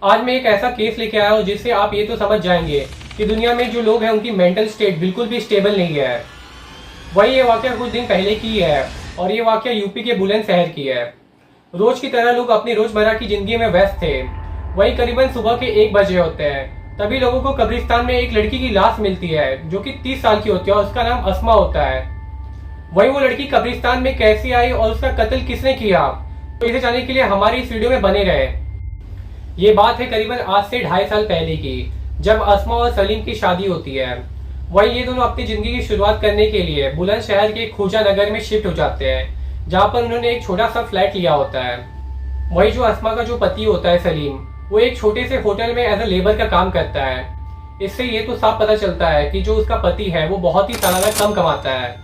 आज मैं एक ऐसा केस लेके आया हूँ जिससे आप ये तो समझ जाएंगे कि दुनिया में जो लोग हैं उनकी मेंटल स्टेट बिल्कुल भी स्टेबल नहीं है। वही ये वाकया कुछ दिन पहले की है और ये वाकया यूपी के बुलंदशहर की है। रोज की तरह लोग अपनी रोजमर्रा की जिंदगी में व्यस्त थे। वही करीबन सुबह के 1 बजे होते हैं, तभी लोगों को कब्रिस्तान में एक लड़की की लाश मिलती है जो कि 30 साल की होती है और उसका नाम अस्मा होता है। वही वो लड़की कब्रिस्तान में कैसे आई और उसका कत्ल किसने किया, तो इसे जानने के लिए हमारी इस वीडियो में बने रहे। ये बात है करीबन आज से 2.5 साल पहले की, जब अस्मा और सलीम की शादी होती है। वही ये दोनों अपनी जिंदगी की शुरुआत करने के लिए बुलंदशहर के खूजा नगर में शिफ्ट हो जाते हैं, जहाँ पर उन्होंने एक छोटा सा फ्लैट लिया होता है। वही जो अस्मा का जो पति होता है सलीम, वो एक छोटे से होटल में एज अ लेबर का काम करता है। इससे ये तो साफ पता चलता है कि जो उसका पति है वो बहुत ही सालाना कम कमाता है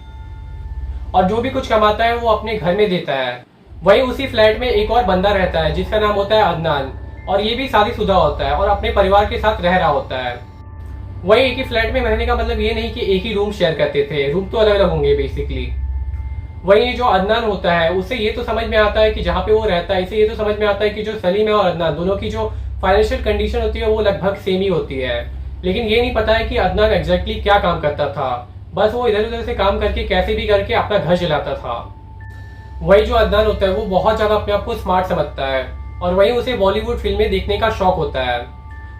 और जो भी कुछ कमाता है वो अपने घर में देता है। वही उसी फ्लैट में एक और बंदा रहता है जिसका नाम होता है अदनान, और ये भी शादीशुदा होता है और अपने परिवार के साथ रह रहा होता है। वही एक ही फ्लैट में रहने का मतलब ये नहीं कि एक ही रूम शेयर करते थे, रूम तो अलग अलग होंगे बेसिकली। वही जो अदनान होता है उससे ये तो समझ में आता है कि जहाँ पे वो रहता है, इससे ये तो समझ में आता है कि जो सलीम है और अदनान दोनों की जो फाइनेंशियल कंडीशन होती है वो लगभग सेम ही होती है। लेकिन ये नहीं पता है कि अदनान एग्जैक्टली क्या काम करता था, बस वो इधर उधर से काम करके कैसे भी करके अपना घर चलाता था। वही जो अदनान होता है वो बहुत ज्यादा अपने आप को स्मार्ट समझता है और वही उसे बॉलीवुड फिल्में देखने का शौक होता है।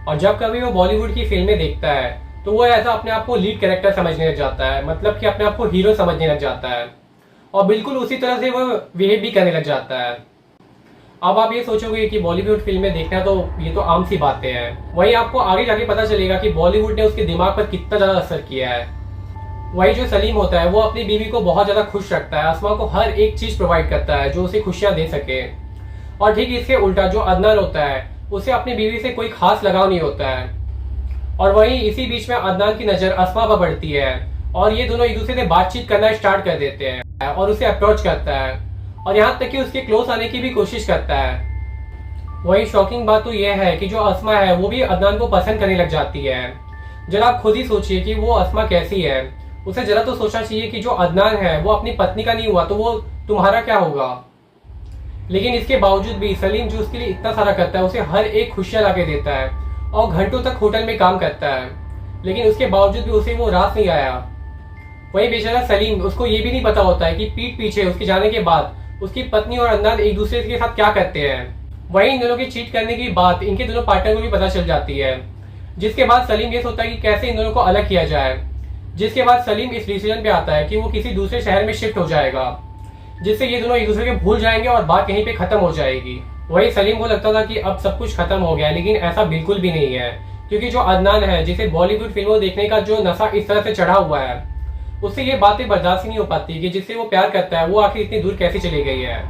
और जब कभी वो बॉलीवुड की फिल्में देखता है तो वो ऐसा अपने आप को लीड कैरेक्टर समझने लग जाता है, मतलब कि अपने आप को हीरो समझने लग जाता है और बिल्कुल उसी तरह से वो बिहेव भी करने लग जाता है। अब आप ये सोचोगे कि बॉलीवुड फिल्में देखना तो ये तो आम सी बातें हैं, वही आपको आगे जाके पता चलेगा कि बॉलीवुड ने उसके दिमाग पर कितना ज्यादा असर किया है। वही जो सलीम होता है वो अपनी बीवी को बहुत ज्यादा खुश रखता है, अस्मा को हर एक चीज प्रोवाइड करता है जो उसे खुशियां दे सके। और ठीक इसके उल्टा जो अदनान होता है उसे अपनी बीवी से कोई खास लगाव नहीं होता है। और वहीं इसी बीच में अदनान की नजर अस्मा पर पड़ती है और ये दोनों एक दूसरे से बातचीत करना स्टार्ट कर देते हैं और उसे अप्रोच करता है और यहाँ तक कि उसके क्लोज आने की भी कोशिश करता है। वही शॉकिंग बात तो यह है कि जो अस्मा है वो भी अदनान को पसंद करने लग जाती है। जरा आप खुद ही सोचिए कि वो अस्मा कैसी है। उसे जरा तो सोचना चाहिए कि जो अदनान है वो अपनी पत्नी का नहीं हुआ तो वो तुम्हारा क्या होगा। लेकिन इसके बावजूद भी सलीम जो उसके लिए इतना सारा करता है, उसे हर एक खुशियां ला के देता है और घंटों तक होटल में काम करता है, लेकिन उसके बावजूद भी उसे वो रास नहीं आया। वही बेचारा सलीम, उसको ये भी नहीं पता होता है कि पीठ पीछे उसके जाने के बाद उसकी पत्नी और अदनान एक दूसरे के साथ क्या करते हैं। वही इन दोनों के चीट करने की बात इनके दोनों पार्टनर को भी पता चल जाती है, जिसके बाद सलीम ये सोचता है कि कैसे इन दोनों को अलग किया जाए। जिसके बाद सलीम इस डिसीजन पे आता है कि वो किसी दूसरे शहर में शिफ्ट हो जाएगा, जिससे ये दोनों एक दूसरे के भूल जाएंगे और बात यहीं पे खत्म हो जाएगी। वही सलीम को लगता था कि अब सब कुछ खत्म हो गया, लेकिन ऐसा बिल्कुल भी नहीं है, क्योंकि जो अदनान है जिसे बॉलीवुड फिल्मों देखने का जो नशा इस तरह से चढ़ा हुआ है, उससे ये बातें बर्दाश्त ही नहीं हो पाती कि जिससे वो प्यार करता है वो आखिर इतनी दूर कैसे चली गई है।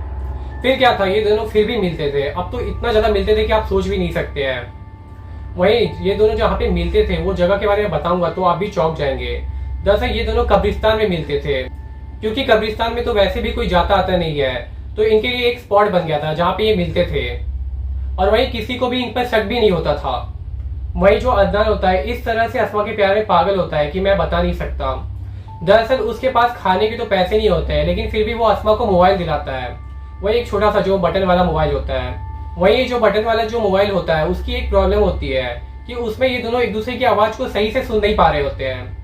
फिर क्या था, ये दोनों फिर भी मिलते थे, अब तो इतना ज्यादा मिलते थे कि आप सोच भी नहीं सकते हैं। वही ये दोनों जहाँ पे मिलते थे वो जगह के बारे में बताऊंगा तो आप भी चौंक जाएंगे। दरअसल ये दोनों कब्रिस्तान में मिलते थे, क्योंकि कब्रिस्तान में तो वैसे भी कोई जाता आता नहीं है, तो इनके लिए एक स्पॉट बन गया था जहाँ पे ये मिलते थे और वहीं किसी को भी इन पर शक भी नहीं होता था। वही जो अदनान होता है इस तरह से अस्मा के प्यार में पागल होता है कि मैं बता नहीं सकता। दरअसल उसके पास खाने के तो पैसे नहीं होते हैं, लेकिन फिर भी वो अस्मा को मोबाइल दिलाता है। वही एक छोटा सा जो बटन वाला मोबाइल होता है। वही जो बटन वाला जो मोबाइल होता है उसकी एक प्रॉब्लम होती है कि उसमें ये दोनों एक दूसरे की आवाज को सही से सुन नहीं पा रहे होते हैं।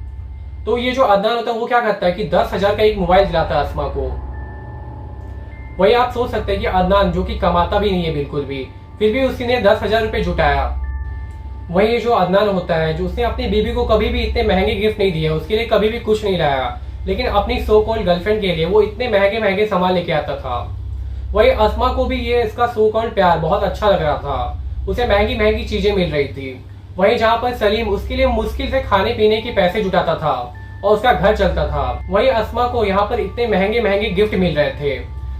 तो ये जो अदनान होता है वो क्या करता है कि 10,000 का एक मोबाइल दिलाता है अस्मा को। वही आप सोच सकते हैं कि अदनान जो कि कमाता भी नहीं है बिल्कुल भी, फिर भी उसने 10,000 रुपए जुटाया। वही जो अदनान होता है जो उसने अपनी बीबी को कभी भी इतने महंगे गिफ्ट नहीं दिए, उसके लिए कभी भी कुछ नहीं लाया, लेकिन अपनी सो कॉल्ड गर्लफ्रेंड के लिए वो इतने महंगे महंगे सामान लेके आता था। वही अस्मा को भी ये इसका सो कॉल्ड प्यार बहुत अच्छा लग रहा था, उसे महंगी महंगी चीजें मिल रही थी। वहीं जहाँ पर सलीम उसके लिए मुश्किल से खाने पीने के पैसे जुटाता था और उसका घर चलता था, वहीं अस्मा को यहाँ पर इतने महंगे महंगे गिफ्ट मिल रहे थे,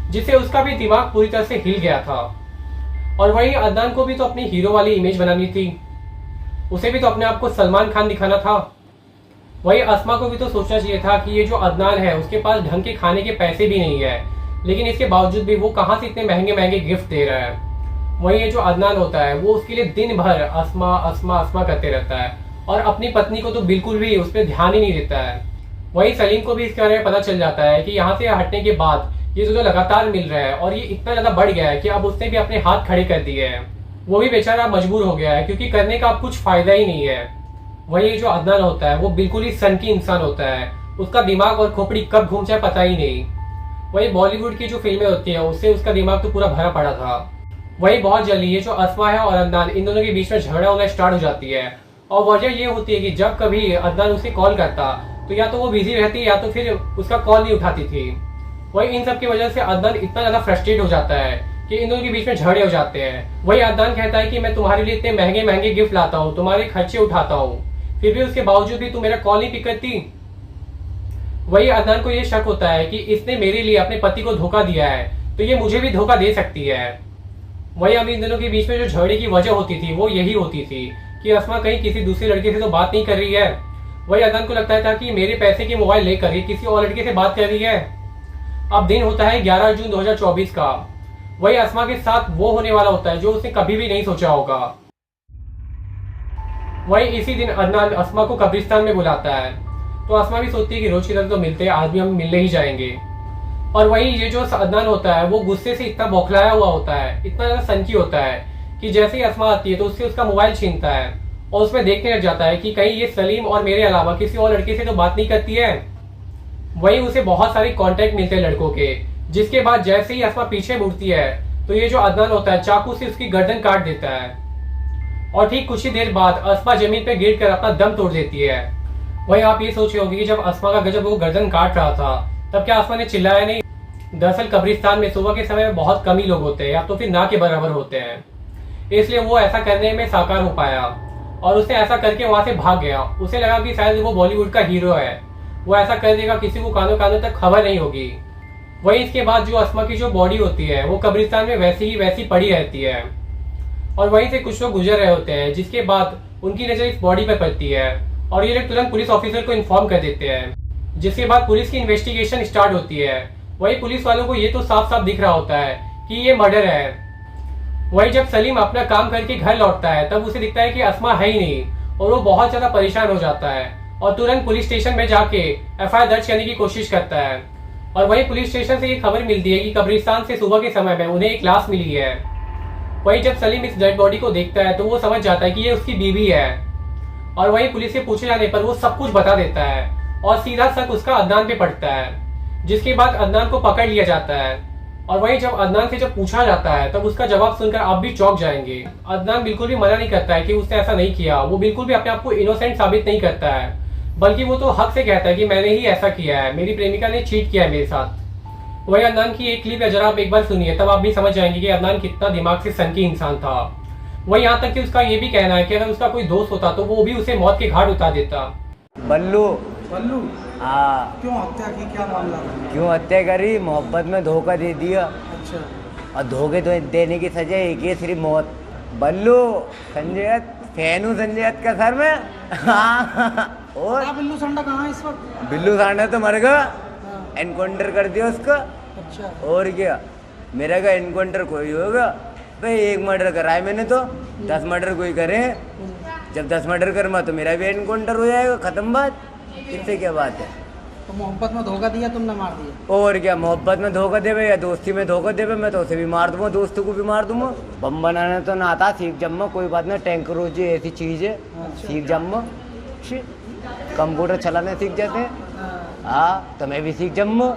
जिससे उसका भी दिमाग पूरी तरह से हिल गया था। और वहीं अदनान को भी तो अपनी हीरो वाली इमेज बनानी थी, उसे भी तो अपने आप को सलमान खान दिखाना था। वही अस्मा को भी तो सोचना चाहिए था कि ये जो अदनान है उसके पास ढंग के खाने के पैसे भी नहीं है, लेकिन इसके बावजूद भी वो कहाँ से इतने महंगे महंगे गिफ्ट दे रहा है। वही ये जो अदनान होता है वो उसके लिए दिन भर अस्मा अस्मा अस्मा करते रहता है और अपनी पत्नी को तो बिल्कुल भी उस पर ध्यान ही नहीं देता है। वही सलीम को भी इसके बारे में पता चल जाता है कि यहाँ से हटने के बाद ये दोनों लगातार मिल रहे हैं और ये इतना ज्यादा बढ़ गया है कि अब उसने भी अपने हाथ खड़े कर दिए हैं। वो भी बेचारा मजबूर हो गया है क्योंकि करने का अब कुछ फायदा ही नहीं है। वही ये जो अदनान होता है वो बिल्कुल ही सनकी इंसान होता है, उसका दिमाग और खोपड़ी कब घूम जाए पता ही नहीं। वही बॉलीवुड की जो फिल्में होती है उससे उसका दिमाग तो पूरा भरा पड़ा था। वही बहुत जल्दी ये जो अस्मा है और अदनान इन दोनों के बीच में झगड़ा होना स्टार्ट हो जाती है। और वजह ये होती है कि जब कभी अदनान उसे कॉल करता तो या तो वो बिजी रहती या तो फिर उसका कॉल नहीं उठाती थी। वही इन सब की वजह से अदनान इतना ज्यादा फ्रस्ट्रेट हो जाता है कि इन दोनों के बीच में झगड़े हो जाते हैं। वही अदनान कहता है कि मैं तुम्हारे लिए इतने महंगे महंगे गिफ्ट लाता हूँ, तुम्हारे खर्चे उठाता हूँ, फिर भी उसके बावजूद भी तुम मेरा कॉल नहीं पिक करती। वही अदनान को ये शक होता है कि इसने मेरे लिए अपने पति को धोखा दिया है तो ये मुझे भी धोखा दे सकती है। वही अब इन दोनों के बीच में जो झगड़े की वजह होती थी वो यही होती थी कि अस्मा कहीं किसी दूसरे लड़के से तो बात नहीं कर रही है। वही अदनान को लगता था कि मेरे पैसे की मोबाइल लेकर ये किसी और लड़के से बात कर रही है। अब दिन होता है 11 जून 2024 का। वही अस्मा के साथ वो होने वाला होता है जो उसने कभी भी नहीं सोचा होगा। वही इसी दिन अदनान अस्मा को कब्रिस्तान में बुलाता है तो अस्मा भी सोचती है कि रोज की तरह तो मिलते हैं, आज भी हम मिलने ही जाएंगे। और वही ये जो अदनान होता है वो गुस्से से इतना बौखलाया हुआ होता है, इतना ज्यादा सनकी होता है कि जैसे ही अस्मा आती है तो उससे उसका मोबाइल छीनता है और उसमें देखने लग जाता है कि कहीं ये सलीम और मेरे अलावा किसी और लड़के से तो बात नहीं करती है। वही उसे बहुत सारे कॉन्टेक्ट मिलते हैं लड़कों के, जिसके बाद जैसे ही अस्मा पीछे मुड़ती है तो ये जो अदनान होता है चाकू से उसकी गर्दन काट देता है और ठीक कुछ ही देर बाद अस्मा जमीन पर गिर कर अपना दम तोड़ देती है। वही आप ये सोच रहे होंगे कि जब अस्मा का गजब वो गर्दन काट रहा था तब क्या अस्मा ने चिल्लाया नहीं? दरअसल कब्रिस्तान में सुबह के समय में बहुत कम ही लोग होते हैं या तो फिर ना के बराबर होते हैं, इसलिए वो ऐसा करने में साकार हो पाया और उसने ऐसा करके वहां से भाग गया। उसे लगा कि शायद वो बॉलीवुड का हीरो है, वो ऐसा कर देगा, किसी को कानों कानों तक खबर नहीं होगी। वही इसके बाद जो अस्मा की जो बॉडी होती है वो कब्रिस्तान में वैसी ही वैसी पड़ी रहती है और वहीं से कुछ लोग गुजर रहे होते हैं, जिसके बाद उनकी नजर इस बॉडी पर पड़ती है और ये लोग तुरंत पुलिस ऑफिसर को इन्फॉर्म कर देते हैं, जिसके बाद पुलिस की इन्वेस्टिगेशन स्टार्ट होती है। वही पुलिस वालों को ये तो साफ साफ दिख रहा होता है कि ये मर्डर है। वही जब सलीम अपना काम करके घर लौटता है तब उसे दिखता है कि अस्मा है ही नहीं और वो बहुत ज्यादा परेशान हो जाता है और तुरंत पुलिस स्टेशन में जाके एफआईआर दर्ज करने की कोशिश करता है। और वही पुलिस स्टेशन से ये खबर मिलती है कि कब्रिस्तान से सुबह के समय में उन्हें एक लाश मिली है। वही जब सलीम इस डेड बॉडी को देखता है तो वो समझ जाता है कि ये उसकी बीवी है और वही पुलिस से पूछे जाने पर वो सब कुछ बता देता है और सीधा शक उसका अदनान पे पड़ता है, जिसके बाद अदनान को पकड़ लिया जाता है। और वही जब अदनान से जब पूछा जाता है तब उसका जवाब सुनकर आप भी चौंक जाएंगे। अदनान बिल्कुल भी मना नहीं करता है कि उसने ऐसा नहीं किया, वो बिल्कुल भी अपने आप को इनोसेंट साबित नहीं करता है, बल्कि वो तो हक से कहता है कि मैंने ही ऐसा किया है, मेरी प्रेमिका ने चीट किया है मेरे साथ। वही अदनान की एक क्लिप है, जरा आप एक बार सुनिए तब आप भी समझ जाएंगे कि अदनान कितना दिमाग से सनकी इंसान था। वही यहाँ तक कि उसका ये भी कहना है कि अगर उसका कोई दोस्त होता तो वो भी उसे मौत के घाट उतार देता। बल्लू बल्लू हाँ, क्यों हत्या की, क्या मामला था? क्यों हत्या करी? मोहब्बत में धोखा दे दिया अच्छा, और धोखे तो देने की सजा एक ही है, सिर्फ मौत। बल्लू संजय दत्त फैन हूँ, संजय दत्त का सर में। हाँ, और बिल्लू संडा कहाँ है इस वक्त? बिल्लू सांडा तो मर गया, हाँ, एनकाउंटर कर दिया उसका। अच्छा, और क्या, मेरा का एनकाउंटर कोई होगा भाई? एक मर्डर करा है मैंने तो, 10 मर्डर कोई करे। जब 10 मर्डर करूँगा तो मेरा भी एनकाउंटर हो जाएगा, खत्म बात। इससे क्या बात है? तो मोहब्बत में धोखा दिया, तुमने मार दिया। और क्या, मोहब्बत में धोखा देवे या दोस्ती में धोखा देवे, मैं तो उसे भी मार दूंगा, दोस्तों को भी मार दूंगा। बम बनाना तो ना आता, सीख जम्मा, कोई बात नहीं, टेक्नोलॉजी ऐसी चीज़ है, सीख जम्मा। कंप्यूटर चलाने सीख जाते हैं। हाँ, तो मैं भी सीख जम्मा।